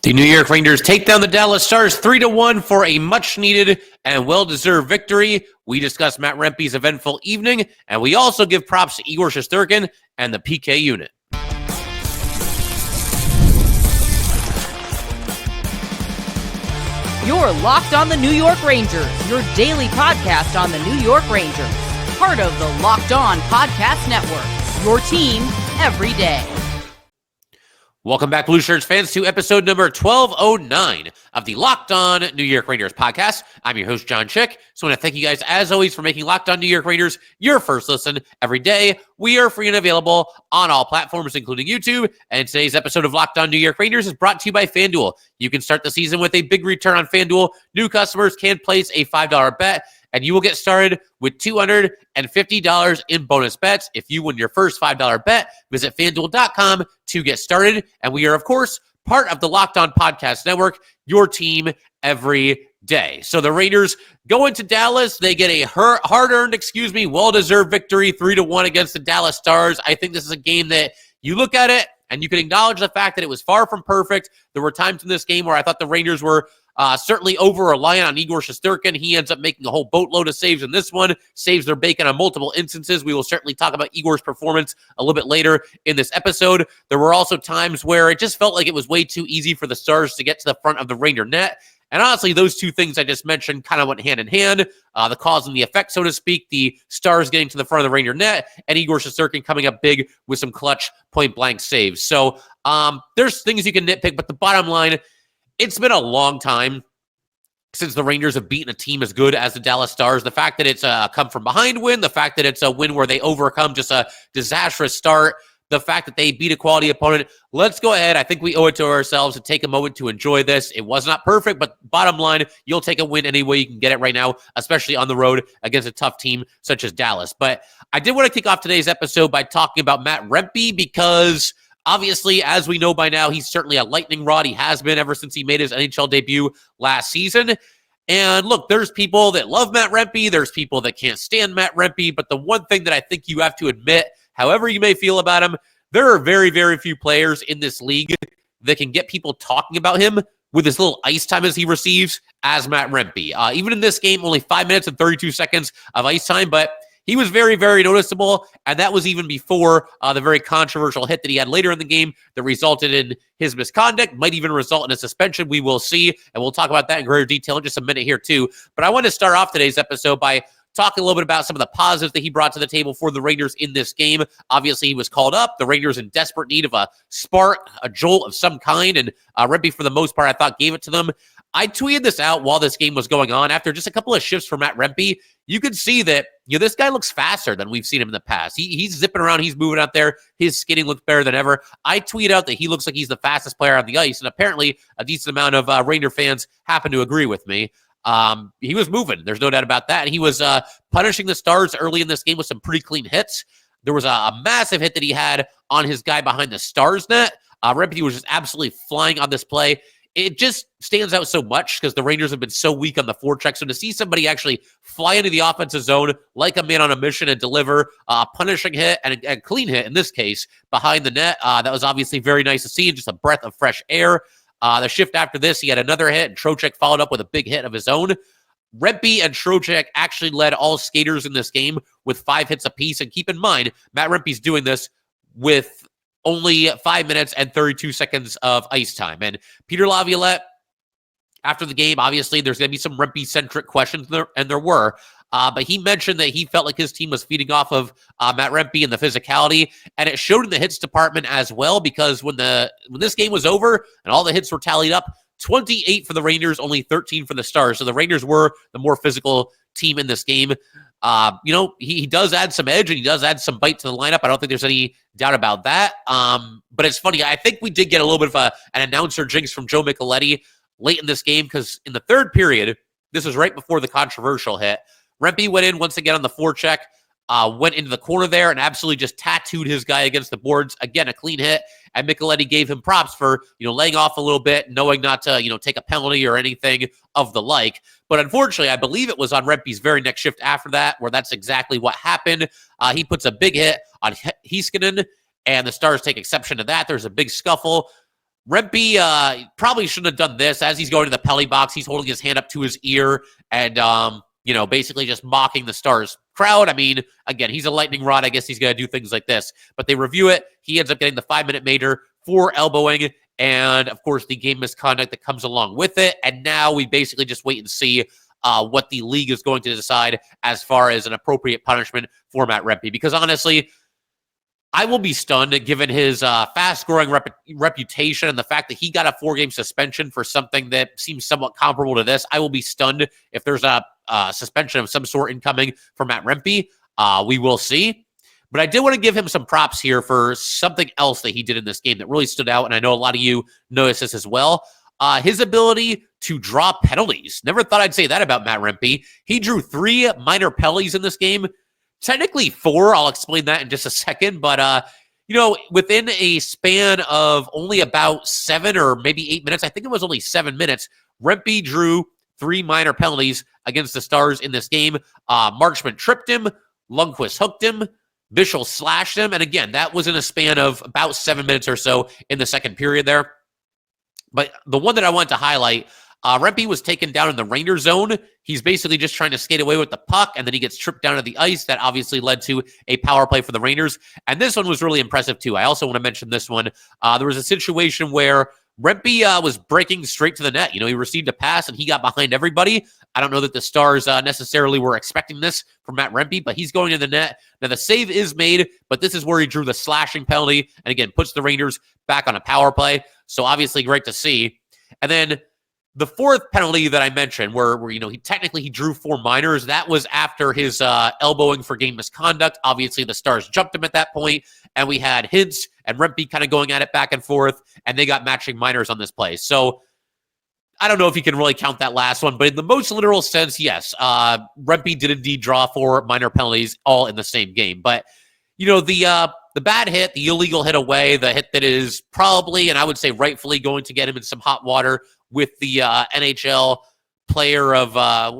The New York Rangers take down the Dallas Stars 3-1 for a much-needed and well-deserved victory. We discuss Matt Rempe's eventful evening, and we also give props to Igor Shesterkin and the PK unit. You're Locked on the New York Rangers, your daily podcast on the New York Rangers. Part of the Locked On Podcast Network, your team every day. Welcome back, Blue Shirts fans, to episode number 1209 of the Locked On New York Rangers podcast. I'm your host, John Chick. So I want to thank you guys, as always, for making Locked On New York Rangers your first listen every day. We are free and available on all platforms, including YouTube. And today's episode of Locked On New York Rangers is brought to you by FanDuel. You can start the season with a big return on FanDuel. New customers can place a $5 bet, and you will get started with $250 in bonus bets. If you win your first $5 bet, visit FanDuel.com to get started. And we are, of course, part of the Locked On Podcast Network, your team every day. So the Rangers go into Dallas. They get a hard-earned, well-deserved victory, 3-1 against the Dallas Stars. I think this is a game that you look at it and you can acknowledge the fact that it was far from perfect. There were times in this game where I thought the Rangers were certainly over-reliant on Igor Shesterkin. He ends up making a whole boatload of saves in this one, saves their bacon on multiple instances. We will certainly talk about Igor's performance a little bit later in this episode. There were also times where it just felt like it was way too easy for the Stars to get to the front of the Ranger net. And honestly, those two things I just mentioned kind of went hand in hand, the cause and the effect, so to speak, the Stars getting to the front of the Ranger net and Igor Shesterkin coming up big with some clutch point-blank saves. So there's things you can nitpick, but the bottom line, it's been a long time since the Rangers have beaten a team as good as the Dallas Stars. The fact that it's a come-from-behind win, the fact that it's a win where they overcome just a disastrous start, the fact that they beat a quality opponent. Let's go ahead. I think we owe it to ourselves to take a moment to enjoy this. It was not perfect, but bottom line, you'll take a win any way you can get it right now, especially on the road against a tough team such as Dallas. But I did want to kick off today's episode by talking about Matt Rempe because obviously, as we know by now, he's certainly a lightning rod. He has been ever since he made his NHL debut last season. And look, there's people that love Matt Rempe. There's people that can't stand Matt Rempe. But the one thing that I think you have to admit, however you may feel about him, there are very, very few players in this league that can get people talking about him with as little ice time as he receives as Matt Rempe. Even in this game, only 5 minutes and 32 seconds of ice time, but he was very, very noticeable, and that was even before the very controversial hit that he had later in the game that resulted in his misconduct, might even result in a suspension. We will see, and we'll talk about that in greater detail in just a minute here too. But I want to start off today's episode by talking a little bit about some of the positives that he brought to the table for the Rangers in this game. Obviously, he was called up. The Rangers in desperate need of a spark, a jolt of some kind, and Rempe, for the most part, I thought gave it to them. I tweeted this out while this game was going on. After just a couple of shifts for Matt Rempe, you could see that this guy looks faster than we've seen him in the past. He's zipping around. He's moving out there. His skating looks better than ever. I tweet out that he looks like he's the fastest player on the ice, and apparently a decent amount of Ranger fans happen to agree with me. He was moving. There's no doubt about that. He was punishing the Stars early in this game with some pretty clean hits. There was a massive hit that he had on his guy behind the Stars net. Rempe was just absolutely flying on this play. It just stands out so much because the Rangers have been so weak on the forecheck. So to see somebody actually fly into the offensive zone like a man on a mission and deliver a punishing hit and a clean hit, in this case, behind the net, that was obviously very nice to see, and just a breath of fresh air. The shift after this, he had another hit, and Trocheck followed up with a big hit of his own. Rempe and Trocheck actually led all skaters in this game with 5 hits apiece. And keep in mind, Matt Rempe's doing this with only 5 minutes and 32 seconds of ice time. And Peter Laviolette, after the game, obviously, there's going to be some Rempe-centric questions, and there were. But he mentioned that he felt like his team was feeding off of Matt Rempe and the physicality, and it showed in the hits department as well, because when this game was over and all the hits were tallied up, 28 for the Rangers, only 13 for the Stars. So the Rangers were the more physical team in this game. He does add some edge, and he does add some bite to the lineup. I don't think there's any doubt about that. But it's funny. I think we did get a little bit of an announcer jinx from Joe Micheletti late in this game, because in the third period, this was right before the controversial hit, Rempe went in once again on the forecheck, went into the corner there and absolutely just tattooed his guy against the boards. Again, a clean hit. And Micheletti gave him props for, laying off a little bit, knowing not to, take a penalty or anything of the like. But unfortunately, I believe it was on Rempe's very next shift after that, where that's exactly what happened. He puts a big hit on Heiskanen, and the Stars take exception to that. There's a big scuffle. Rempe probably shouldn't have done this. As he's going to the penalty box, he's holding his hand up to his ear and, basically just mocking the Stars crowd. I mean, again, he's a lightning rod. I guess he's going to do things like this. But they review it. He ends up getting the 5-minute major for elbowing and, of course, the game misconduct that comes along with it. And now we basically just wait and see what the league is going to decide as far as an appropriate punishment for Matt Rempe. Because honestly, I will be stunned given his fast-growing reputation and the fact that he got a 4-game suspension for something that seems somewhat comparable to this. I will be stunned if there's a suspension of some sort incoming for Matt Rempe. We will see. But I did want to give him some props here for something else that he did in this game that really stood out, and I know a lot of you noticed this as well. His ability to draw penalties. Never thought I'd say that about Matt Rempe. He drew 3 minor penalties in this game. Technically 4. I'll explain that in just a second. But, within a span of only about 7 or maybe 8 minutes, I think it was only 7 minutes, Rempe drew 3 minor penalties against the Stars in this game. Marchment tripped him. Lundqvist hooked him. Bischel slashed him. And again, that was in a span of about 7 minutes or so in the second period there. But the one that I wanted to highlight, Rempe was taken down in the Ranger zone. He's basically just trying to skate away with the puck, and then he gets tripped down to the ice. That obviously led to a power play for the Rangers. And this one was really impressive, too. I also want to mention this one. There was a situation where Rempe was breaking straight to the net. He received a pass, and he got behind everybody. I don't know that the Stars necessarily were expecting this from Matt Rempe, but he's going to the net. Now, the save is made, but this is where he drew the slashing penalty, and again, puts the Rangers back on a power play. So obviously great to see. And then the fourth penalty that I mentioned, where he drew 4 minors, that was after his elbowing for game misconduct. Obviously, the Stars jumped him at that point, and we had Hintz and Rempe kind of going at it back and forth, and they got matching minors on this play. So I don't know if you can really count that last one, but in the most literal sense, yes, Rempe did indeed draw 4 minor penalties all in the same game. But, the bad hit, the illegal hit away, the hit that is probably, and I would say rightfully, going to get him in some hot water with the NHL player of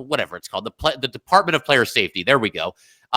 whatever it's called, the Department of Player Safety. There we go.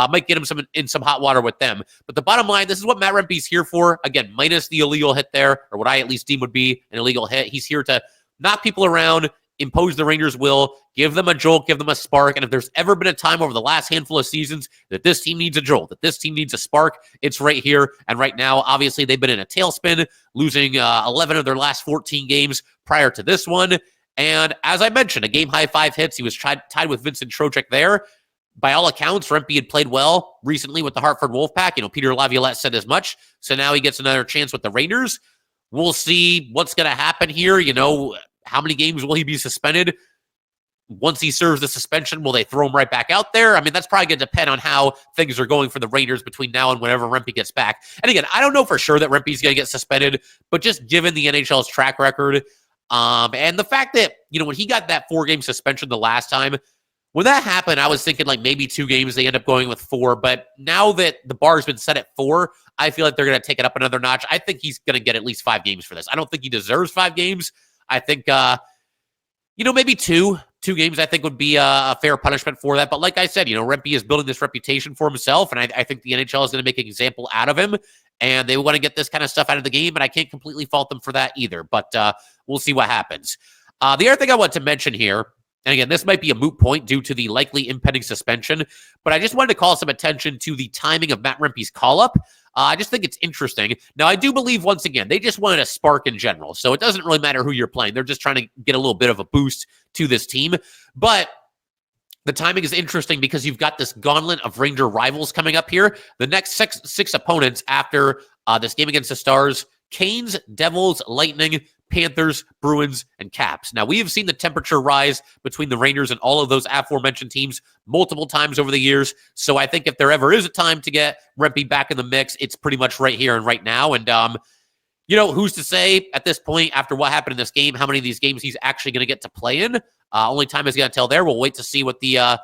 Might get him in some hot water with them. But the bottom line, this is what Matt Rempe's here for. Again, minus the illegal hit there, or what I at least deem would be an illegal hit. He's here to knock people around, impose the Rangers' will, give them a jolt, give them a spark. And if there's ever been a time over the last handful of seasons that this team needs a jolt, that this team needs a spark, it's right here. And right now, obviously, they've been in a tailspin, losing 11 of their last 14 games prior to this one. And as I mentioned, a game-high 5 hits. He was tied with Vincent Trocheck there. By all accounts, Rempe had played well recently with the Hartford Wolfpack. Peter Laviolette said as much. So now he gets another chance with the Rangers. We'll see what's going to happen here. How many games will he be suspended? Once he serves the suspension, will they throw him right back out there? I mean, that's probably going to depend on how things are going for the Rangers between now and whenever Rempe gets back. And again, I don't know for sure that Rempe's going to get suspended, but just given the NHL's track record, and the fact that, when he got that 4-game suspension the last time, when that happened, I was thinking like maybe 2 games, they end up going with 4. But now that the bar's been set at 4, I feel like they're going to take it up another notch. I think he's going to get at least 5 games for this. I don't think he deserves 5 games. I think, maybe 2 games I think would be a fair punishment for that. But like I said, Rempe is building this reputation for himself, and I think the NHL is going to make an example out of him, and they want to get this kind of stuff out of the game, and I can't completely fault them for that either. But we'll see what happens. The other thing I want to mention here, and again, this might be a moot point due to the likely impending suspension, but I just wanted to call some attention to the timing of Matt Rempe's call-up. I just think it's interesting. Now, I do believe, once again, they just wanted a spark in general, so it doesn't really matter who you're playing. They're just trying to get a little bit of a boost to this team. But the timing is interesting because you've got this gauntlet of Ranger rivals coming up here. The next six opponents after this game against the Stars: Canes, Devils, Lightning, Panthers, Bruins, and Caps. Now, we have seen the temperature rise between the Rangers and all of those aforementioned teams multiple times over the years. So I think if there ever is a time to get Rempe back in the mix, it's pretty much right here and right now. And, who's to say at this point, after what happened in this game, how many of these games he's actually going to get to play in? Only time is going to tell there. We'll wait to see what the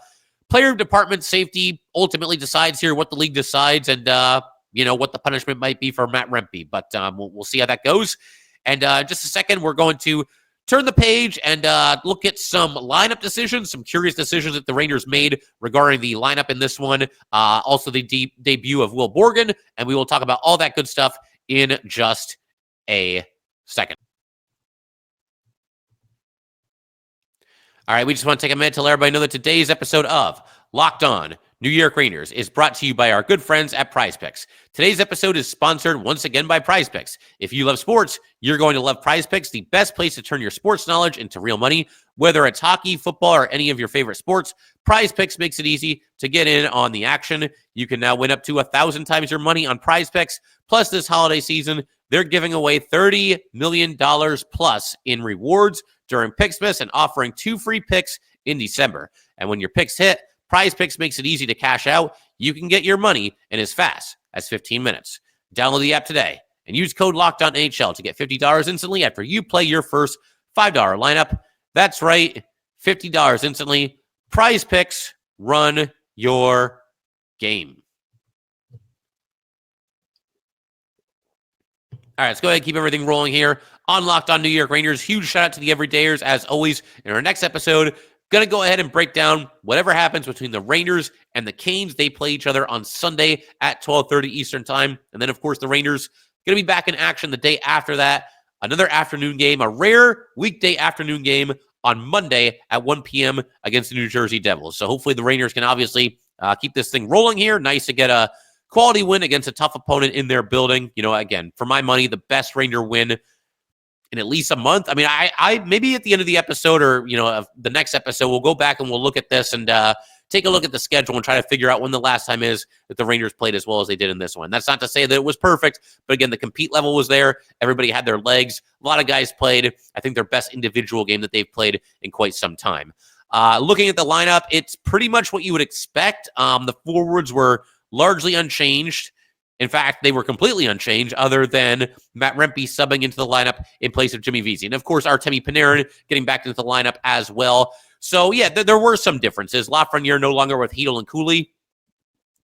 player department safety ultimately decides here, what the league decides, and, what the punishment might be for Matt Rempe. But we'll see how that goes. And just a second, we're going to turn the page and look at some lineup decisions, some curious decisions that the Rangers made regarding the lineup in this one. Also, the debut of Will Borgen. And we will talk about all that good stuff in just a second. All right, we just want to take a minute to let everybody know that today's episode of Locked On New York Rangers is brought to you by our good friends at PrizePicks. Today's episode is sponsored once again by PrizePicks. If you love sports, you're going to love PrizePicks, the best place to turn your sports knowledge into real money. Whether it's hockey, football, or any of your favorite sports, PrizePicks makes it easy to get in on the action. You can now win up to 1,000 times your money on PrizePicks. Plus, this holiday season, they're giving away $30 million plus in rewards during Picksmas and offering 2 free picks in December. And when your picks hit, PrizePicks makes it easy to cash out. You can get your money in as fast as 15 minutes. Download the app today and use code LOCKEDONNHL to get $50 instantly after you play your first $5 lineup. That's right, $50 instantly. PrizePicks, run your game. All right, let's go ahead and keep everything rolling here on Locked On New York Rangers. Huge shout out to the everydayers, as always. In our next episode, going to go ahead and break down whatever happens between the Rangers and the Canes. They play each other on Sunday at 12:30 Eastern time. And then, of course, the Rangers going to be back in action the day after that. Another afternoon game, a rare weekday afternoon game on Monday at 1 p.m. against the New Jersey Devils. So hopefully the Rangers can obviously keep this thing rolling here. Nice to get a quality win against a tough opponent in their building. You know, again, for my money, the best Ranger win in at least a month. I mean, I maybe at the end of the episode or, you know, of the next episode, we'll go back and we'll look at this and take a look at the schedule and try to figure out when the last time is that the Rangers played as well as they did in this one. That's not to say that it was perfect, but again, the compete level was there. Everybody had their legs. A lot of guys played, I think, their best individual game that they've played in quite some time. Looking at the lineup, it's pretty much what you would expect. The forwards were largely unchanged. In fact, they were completely unchanged other than Matt Rempe subbing into the lineup in place of Jimmy Vesey. And, of course, Artemi Panarin getting back into the lineup as well. So, yeah, there were some differences. Lafreniere no longer with Hedl and Cooley.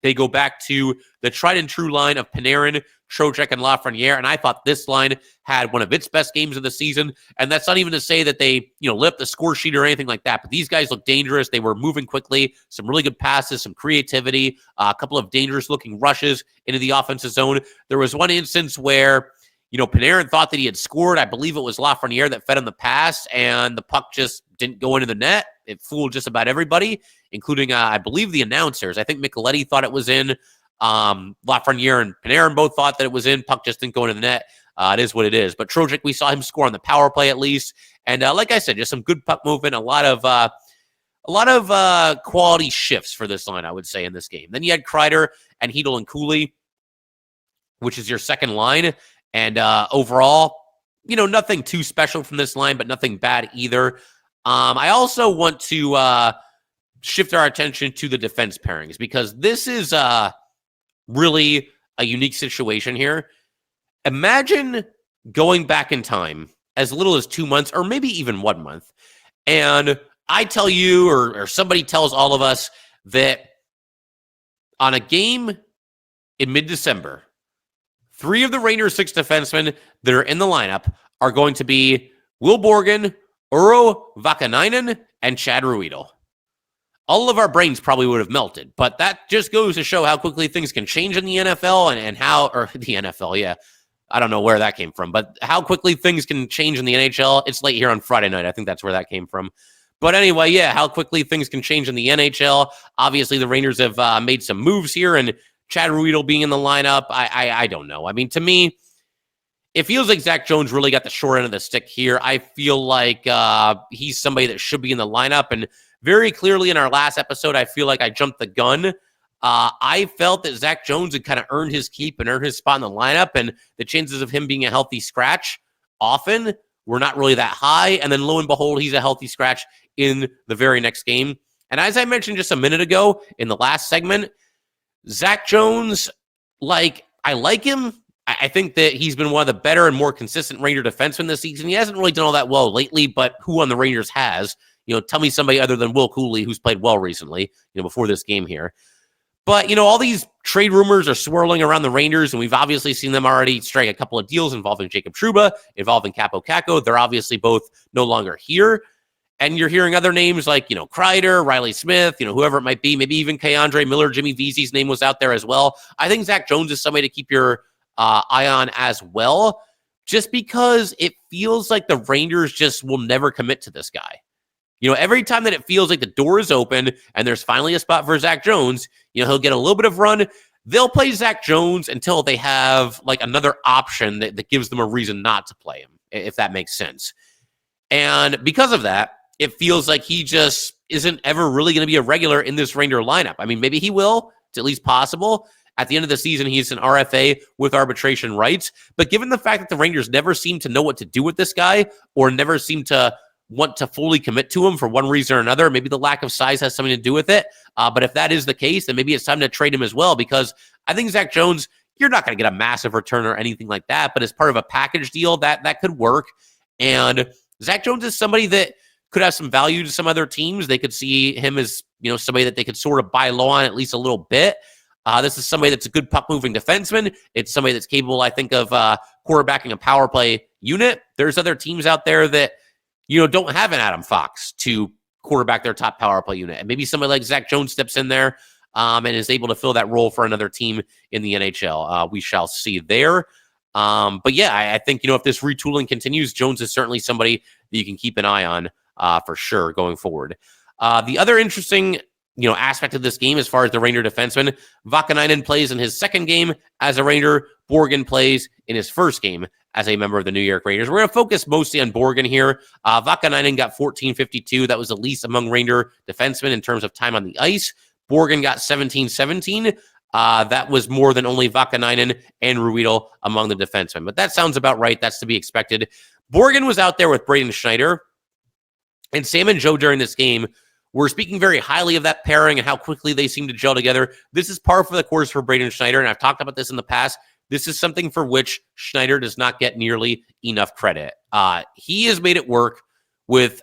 They go back to the tried and true line of Panarin, Trocheck, and Lafreniere. And I thought this line had one of its best games of the season. And that's not even to say that they, lit the score sheet or anything like that. But these guys look dangerous. They were moving quickly, some really good passes, some creativity, a couple of dangerous looking rushes into the offensive zone. There was one instance where, Panarin thought that he had scored. I believe it was Lafreniere that fed him the pass, and the puck just didn't go into the net. It fooled just about everybody, including, I believe, the announcers. I think Micheletti thought it was in. Lafreniere and Panarin both thought that it was in. Puck just didn't go into the net. It is what it is. But Trocheck, we saw him score on the power play at least. And like I said, just some good puck movement, a lot of quality shifts for this line, I would say, in this game. Then you had Kreider and Hedl and Cooley, which is your second line. And overall, nothing too special from this line, but nothing bad either. I also want to shift our attention to the defense pairings because this is really a unique situation here. Imagine going back in time as little as 2 months or maybe even 1 month. And I tell you, or somebody tells all of us that on a game in mid-December, 3 of the Rangers' 6 defensemen that are in the lineup are going to be Will Borgen, Urho Vakanainen, and Chad Ruhwedel. All of our brains probably would have melted, but that just goes to show how quickly things can change in the NFL and how, or the NFL, yeah. I don't know where that came from, but how quickly things can change in the NHL. It's late here on Friday night. I think that's where that came from. But anyway, yeah, how quickly things can change in the NHL. Obviously, the Rangers have made some moves here, and Chad Ruhwedel being in the lineup, I don't know. I mean, to me, it feels like Zac Jones really got the short end of the stick here. I feel like he's somebody that should be in the lineup. And very clearly in our last episode, I feel like I jumped the gun. I felt that Zac Jones had kind of earned his keep and earned his spot in the lineup. And the chances of him being a healthy scratch often were not really that high. And then lo and behold, he's a healthy scratch in the very next game. And as I mentioned just a minute ago in the last segment, Zac Jones, I like him. I think that he's been one of the better and more consistent Ranger defensemen this season. He hasn't really done all that well lately, but who on the Rangers has? Tell me somebody other than Will Cooley who's played well recently, before this game here. But, all these trade rumors are swirling around the Rangers, and we've obviously seen them already strike a couple of deals involving Jacob Trouba, involving Capo Caco. They're obviously both no longer here. And you're hearing other names like, Kreider, Riley Smith, whoever it might be, maybe even Keandre Miller, Jimmy Vesey's name was out there as well. I think Zac Jones is somebody to keep your eye on as well, just because it feels like the Rangers just will never commit to this guy. Every time that it feels like the door is open and there's finally a spot for Zac Jones, he'll get a little bit of run. They'll play Zac Jones until they have like another option that gives them a reason not to play him, if that makes sense. And because of that, it feels like he just isn't ever really going to be a regular in this Ranger lineup. I mean, maybe he will. It's at least possible. At the end of the season, he's an RFA with arbitration rights. But given the fact that the Rangers never seem to know what to do with this guy or never seem to want to fully commit to him for one reason or another, maybe the lack of size has something to do with it. But if that is the case, then maybe it's time to trade him as well, because I think Zac Jones, you're not going to get a massive return or anything like that, but as part of a package deal, that could work. And Zac Jones is somebody that could have some value to some other teams. They could see him as, somebody that they could sort of buy low on at least a little bit. This is somebody that's a good puck-moving defenseman. It's somebody that's capable, I think, of quarterbacking a power play unit. There's other teams out there that, don't have an Adam Fox to quarterback their top power play unit. And maybe somebody like Zac Jones steps in there and is able to fill that role for another team in the NHL. We shall see there. But yeah, I think, if this retooling continues, Jones is certainly somebody that you can keep an eye on for sure going forward. The other interesting aspect of this game as far as the Ranger defenseman, Vakanainen plays in his second game as a Ranger. Borgen plays in his first game as a member of the New York Rangers. We're going to focus mostly on Borgen here. Vakanainen got 14:52. That was the least among Ranger defensemen in terms of time on the ice. Borgen got 17:17. That was more than only Vakanainen and Ruedel among the defensemen. But that sounds about right. That's to be expected. Borgen was out there with Braden Schneider. And Sam and Joe during this game were speaking very highly of that pairing and how quickly they seem to gel together. This is par for the course for Braden Schneider, and I've talked about this in the past. This is something for which Schneider does not get nearly enough credit. He has made it work with,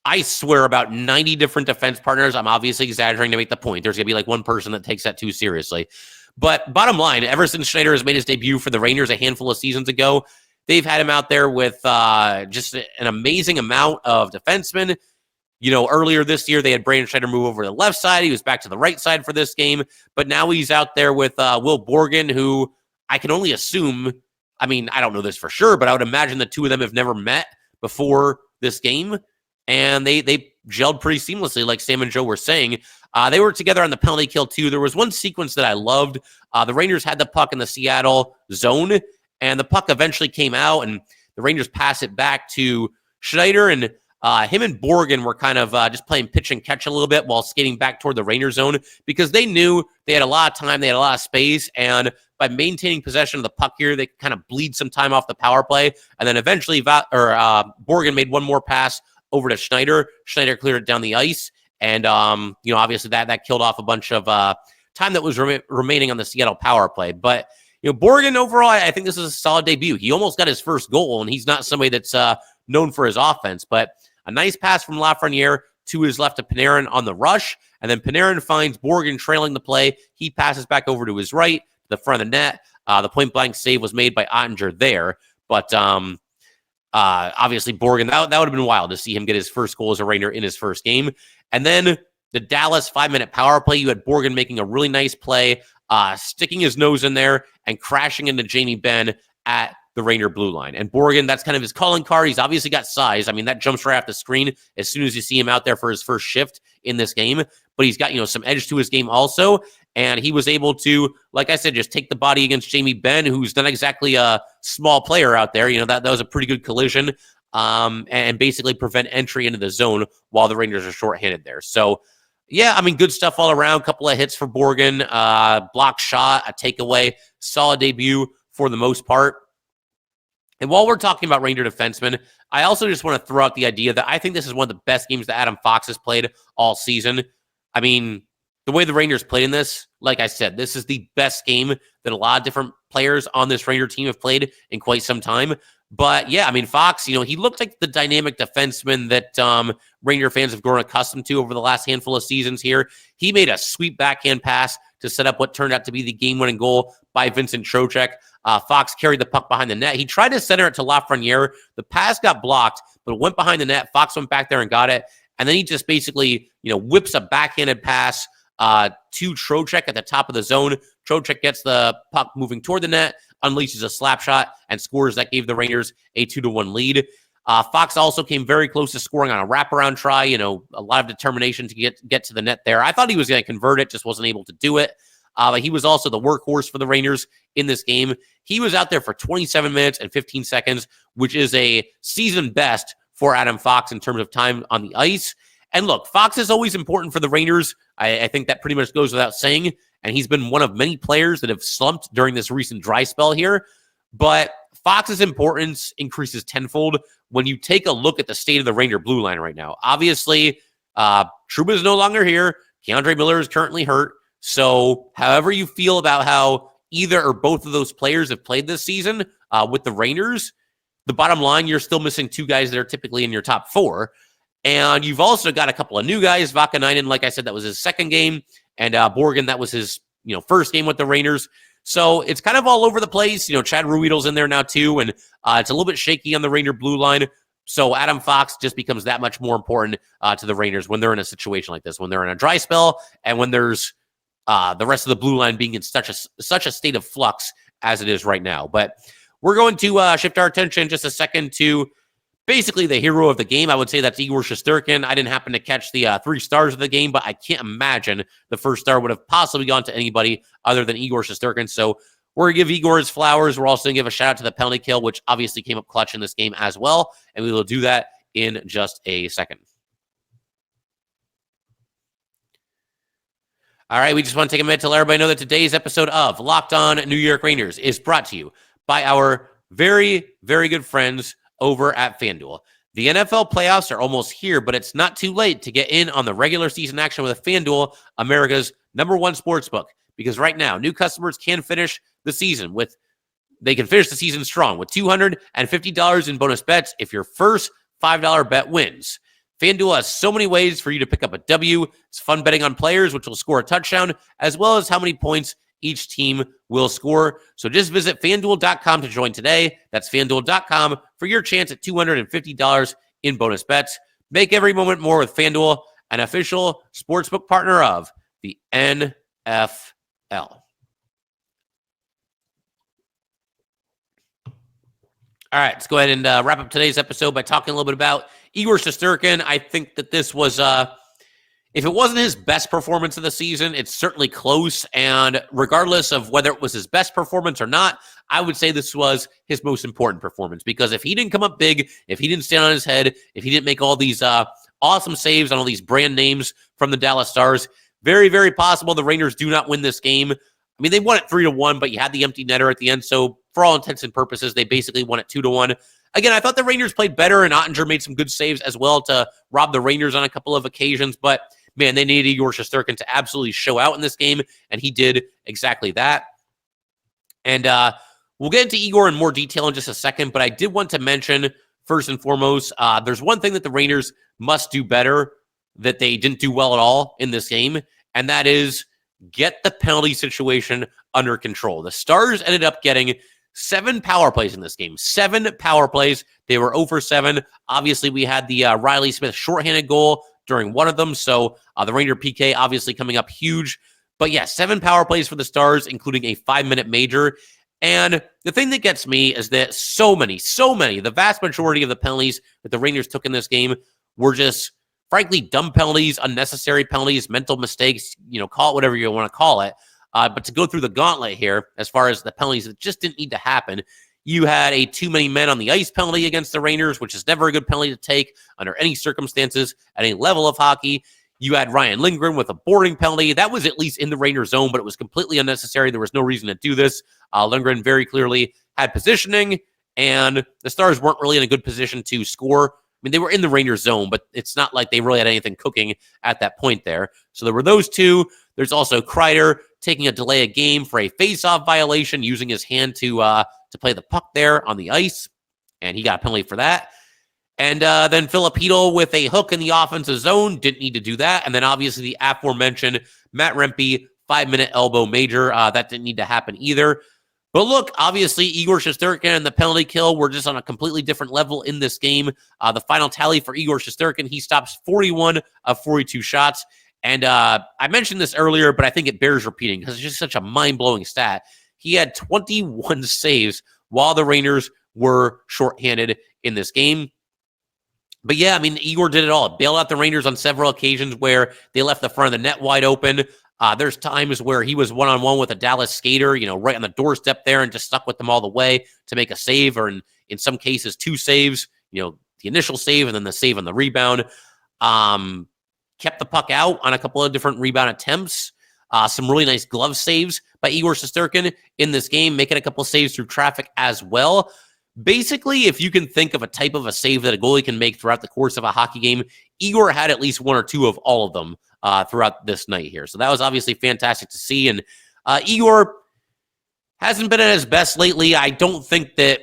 I swear, about 90 different defense partners. I'm obviously exaggerating to make the point. There's going to be like one person that takes that too seriously. But bottom line, ever since Schneider has made his debut for the Rangers a handful of seasons ago, they've had him out there with just an amazing amount of defensemen. Earlier this year, they had Braden Schneider move over to the left side. He was back to the right side for this game. But now he's out there with Will Borgen, who I can only assume, I don't know this for sure, but I would imagine the two of them have never met before this game. And they gelled pretty seamlessly, like Sam and Joe were saying. They were together on the penalty kill, too. There was one sequence that I loved. The Rangers had the puck in the Seattle zone, and the puck eventually came out, and the Rangers passed it back to Schneider, and him and Borgen were kind of just playing pitch and catch a little bit while skating back toward the Ranger zone because they knew they had a lot of time, they had a lot of space, and by maintaining possession of the puck here, they kind of bleed some time off the power play, and then eventually Borgen made one more pass over to Schneider. Schneider cleared it down the ice, and obviously that killed off a bunch of time that was remaining on the Seattle power play. But Borgen overall, I think this is a solid debut. He almost got his first goal, and he's not somebody that's known for his offense, but a nice pass from Lafreniere to his left to Panarin on the rush, and then Panarin finds Borgen trailing the play. He passes back over to his right, to the front of the net. The point-blank save was made by Ottinger there, but obviously Borgen, that would have been wild to see him get his first goal as a Ranger in his first game. And then the Dallas 5-minute power play, you had Borgen making a really nice play, sticking his nose in there and crashing into Jamie Benn at the Ranger blue line. And Borgen, that's kind of his calling card. He's obviously got size. That jumps right off the screen as soon as you see him out there for his first shift in this game. But he's got, some edge to his game also. And he was able to, like I said, just take the body against Jamie Benn, who's not exactly a small player out there. That was a pretty good collision, and basically prevent entry into the zone while the Rangers are shorthanded there. So, yeah, good stuff all around. Couple of hits for Borgen, block shot, a takeaway, solid debut for the most part. And while we're talking about Ranger defensemen, I also just want to throw out the idea that I think this is one of the best games that Adam Fox has played all season. The way the Rangers played in this, like I said, this is the best game that a lot of different players on this Ranger team have played in quite some time. But yeah, Fox, he looked like the dynamic defenseman that Ranger fans have grown accustomed to over the last handful of seasons here. He made a sweet backhand pass to set up what turned out to be the game-winning goal by Vincent Trocheck. Fox carried the puck behind the net. He tried to center it to Lafreniere. The pass got blocked, but it went behind the net. Fox went back there and got it. And then he just basically, whips a backhanded pass to Trocheck at the top of the zone. Trocheck gets the puck moving toward the net, unleashes a slap shot, and scores. That gave the Rangers a 2-1 lead. Fox also came very close to scoring on a wraparound try, a lot of determination to get to the net there. I thought he was going to convert it, just wasn't able to do it. But he was also the workhorse for the Rangers in this game. He was out there for 27 minutes and 15 seconds, which is a season best for Adam Fox in terms of time on the ice. And look, Fox is always important for the Rangers. I think that pretty much goes without saying. And he's been one of many players that have slumped during this recent dry spell here. But Fox's importance increases tenfold when you take a look at the state of the Ranger blue line right now. Obviously, Trouba is no longer here. Keandre Miller is currently hurt. So however you feel about how either or both of those players have played this season with the Rangers, the bottom line, you're still missing two guys that are typically in your top four. And you've also got a couple of new guys. Vakanainen, like I said, that was his second game. And Borgen, that was his first game with the Rangers. So it's kind of all over the place. Chad Ruhwedel's in there now too. And it's a little bit shaky on the Ranger blue line. So Adam Fox just becomes that much more important to the Rangers when they're in a situation like this, when they're in a dry spell and when there's the rest of the blue line being in such a state of flux as it is right now. But we're going to shift our attention just a second to basically the hero of the game. I would say that's Igor Shesterkin. I didn't happen to catch the 3 stars of the game, but I can't imagine the first star would have possibly gone to anybody other than Igor Shesterkin. So we're going to give Igor his flowers. We're also going to give a shout out to the penalty kill, which obviously came up clutch in this game as well. And we will do that in just a second. All right, we just want to take a minute to let everybody know that today's episode of Locked On New York Rangers is brought to you by our very, very good friends over at FanDuel. The NFL playoffs are almost here, but it's not too late to get in on the regular season action with FanDuel, America's #1 sportsbook. Because right now, new customers can finish the season strong with $250 in bonus bets if your first $5 bet wins. FanDuel has so many ways for you to pick up a W. It's fun betting on players, which will score a touchdown, as well as how many points each team will score. So just visit FanDuel.com to join today. That's FanDuel.com for your chance at $250 in bonus bets. Make every moment more with FanDuel, an official sportsbook partner of the NFL. All right, let's go ahead and wrap up today's episode by talking a little bit about Igor Shesterkin. I think that this was, if it wasn't his best performance of the season, it's certainly close. And regardless of whether it was his best performance or not, I would say this was his most important performance. Because if he didn't come up big, if he didn't stand on his head, if he didn't make all these awesome saves on all these brand names from the Dallas Stars, very, very possible the Rangers do not win this game. I mean, they won it 3-1, but you had the empty netter at the end. So for all intents and purposes, they basically won it 2-1. Again, I thought the Rangers played better, and Ottinger made some good saves as well to rob the Rangers on a couple of occasions. But, man, they needed Igor Shesterkin to absolutely show out in this game, and he did exactly that. And we'll get into Igor in more detail in just a second, but I did want to mention, first and foremost, there's one thing that the Rangers must do better that they didn't do well at all in this game, and that is get the penalty situation under control. The Stars ended up getting 7 power plays in this game. 7 power plays. They were 0-for-7. Obviously, we had the Riley Smith shorthanded goal during one of them. So the Ranger PK obviously coming up huge. But yeah, 7 power plays for the Stars, including a 5-minute major. And the thing that gets me is that so many, the vast majority of the penalties that the Rangers took in this game were just, frankly, dumb penalties, unnecessary penalties, mental mistakes, call it whatever you want to call it. But to go through the gauntlet here, as far as the penalties that just didn't need to happen, you had a too many men on the ice penalty against the Rangers, which is never a good penalty to take under any circumstances at any level of hockey. You had Ryan Lindgren with a boarding penalty. That was at least in the Rangers zone, but it was completely unnecessary. There was no reason to do this. Lindgren very clearly had positioning, and the Stars weren't really in a good position to score. I mean, they were in the Rangers zone, but it's not like they really had anything cooking at that point there. So there were those two. There's also Kreider taking a delay of game for a face-off violation, using his hand to play the puck there on the ice, and he got a penalty for that. And then Filipino with a hook in the offensive zone, didn't need to do that. And then obviously the aforementioned Matt Rempe 5-minute elbow major, that didn't need to happen either. But look, obviously, Igor Shesterkin and the penalty kill were just on a completely different level in this game. The final tally for Igor Shesterkin, he stops 41 of 42 shots. And I mentioned this earlier, but I think it bears repeating because it's just such a mind-blowing stat. He had 21 saves while the Rangers were shorthanded in this game. But yeah, I mean, Igor did it all. Bailed out the Rangers on several occasions where they left the front of the net wide open. There's times where he was one-on-one with a Dallas skater, right on the doorstep there, and just stuck with them all the way to make a save, or in some cases, 2 saves, the initial save and then the save on the rebound. Kept the puck out on a couple of different rebound attempts. Some really nice glove saves by Igor Shesterkin in this game, making a couple of saves through traffic as well. Basically, if you can think of a type of a save that a goalie can make throughout the course of a hockey game, Igor had at least 1 or 2 of all of them throughout this night here. So that was obviously fantastic to see. And Igor hasn't been at his best lately. I don't think that,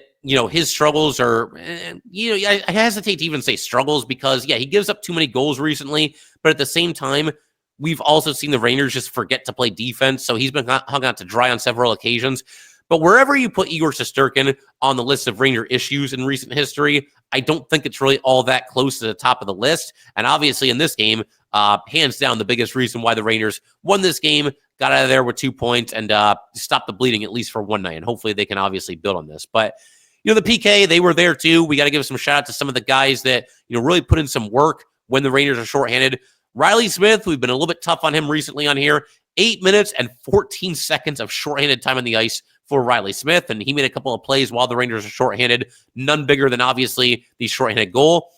his struggles are, I hesitate to even say struggles because, yeah, he gives up too many goals recently. But at the same time, we've also seen the Rangers just forget to play defense. So he's been hung out to dry on several occasions. But wherever you put Igor Shesterkin on the list of Ranger issues in recent history, I don't think it's really all that close to the top of the list. And obviously in this game, hands down, the biggest reason why the Rangers won this game, got out of there with 2 points, and stopped the bleeding at least for one night. And hopefully they can obviously build on this. But, the PK, they were there too. We got to give some shout out to some of the guys that, really put in some work when the Rangers are shorthanded. Riley Smith, we've been a little bit tough on him recently on here. 8 minutes and 14 seconds of shorthanded time on the ice for Riley Smith, and he made a couple of plays while the Rangers are shorthanded, none bigger than obviously the shorthanded goal.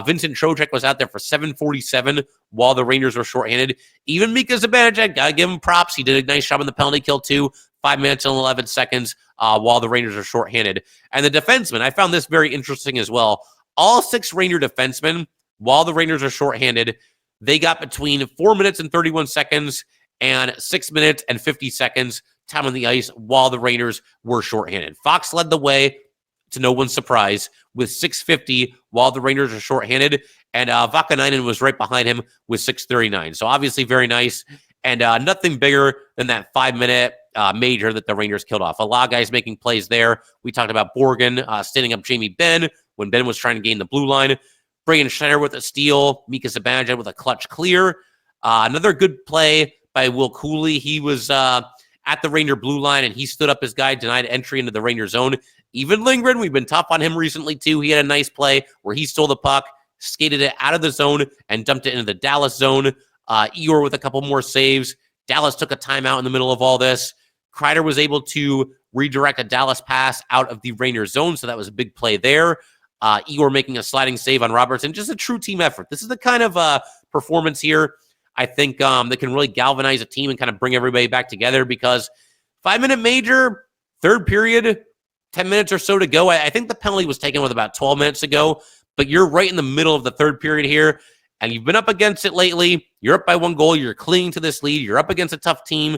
Vincent Trocheck was out there for 7:47 while the Rangers were shorthanded. Even Mika Zibanejad, gotta give him props. He did a nice job in the penalty kill too. 5 minutes and 11 seconds while the Rangers are shorthanded. And the defensemen, I found this very interesting as well. All 6 Ranger defensemen, while the Rangers are shorthanded, they got between 4 minutes and 31 seconds and 6 minutes and 50 seconds time on the ice while the Rangers were shorthanded. Fox led the way, to no one's surprise, with 6:50 while the Rangers are shorthanded, and Vakanainen was right behind him with 6:39. So obviously very nice, and nothing bigger than that 5-minute major that the Rangers killed off. A lot of guys making plays there. We talked about Borgen standing up Jamie Benn when Ben was trying to gain the blue line. Braden Schneider with a steal. Mika Zibanejad with a clutch clear. Another good play by Will Cooley. He was at the Ranger blue line, and he stood up his guy, denied entry into the Ranger zone. Even Lindgren, we've been tough on him recently too. He had a nice play where he stole the puck, skated it out of the zone, and dumped it into the Dallas zone. Igor with a couple more saves. Dallas took a timeout in the middle of all this. Kreider was able to redirect a Dallas pass out of the Ranger zone, so that was a big play there. Igor making a sliding save on Robertson. Just a true team effort. This is the kind of performance here I think that can really galvanize a team and kind of bring everybody back together, because 5-minute major, third period, 10 minutes or so to go. I think the penalty was taken with about 12 minutes to go, but you're right in the middle of the third period here, and you've been up against it lately. You're up by 1 goal. You're clinging to this lead. You're up against a tough team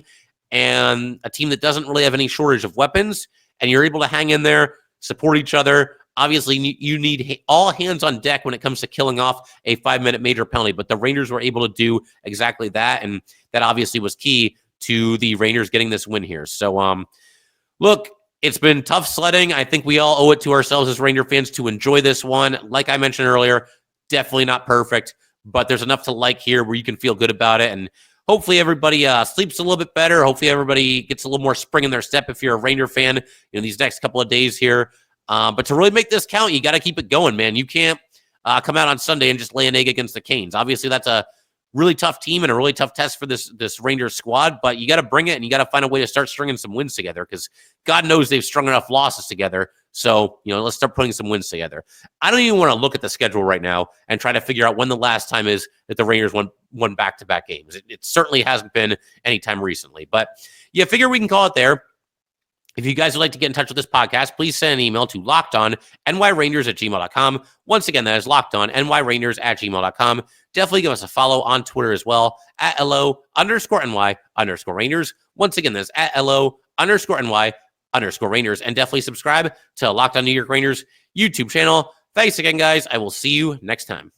and a team that doesn't really have any shortage of weapons, and you're able to hang in there, support each other. Obviously, you need all hands on deck when it comes to killing off a 5-minute major penalty, but the Rangers were able to do exactly that, and that obviously was key to the Rangers getting this win here. So, look, it's been tough sledding. I think we all owe it to ourselves as Ranger fans to enjoy this one. Like I mentioned earlier, definitely not perfect, but there's enough to like here where you can feel good about it, and hopefully everybody sleeps a little bit better. Hopefully everybody gets a little more spring in their step if you're a Ranger fan these next couple of days here. But to really make this count, you got to keep it going, man. You can't come out on Sunday and just lay an egg against the Canes. Obviously, that's a really tough team and a really tough test for this Rangers squad, but you got to bring it, and you got to find a way to start stringing some wins together, because God knows they've strung enough losses together. So, let's start putting some wins together. I don't even want to look at the schedule right now and try to figure out when the last time is that the Rangers won back-to-back games. It certainly hasn't been any time recently, but yeah, figure we can call it there. If you guys would like to get in touch with this podcast, please send an email to lockedonnyrangers@gmail.com. Once again, that is lockedonnyrangers@gmail.com. Definitely give us a follow on Twitter as well, @LO_NY_Rangers. Once again, that's @LO_NY_Rangers. And definitely subscribe to Locked On New York Rangers YouTube channel. Thanks again, guys. I will see you next time.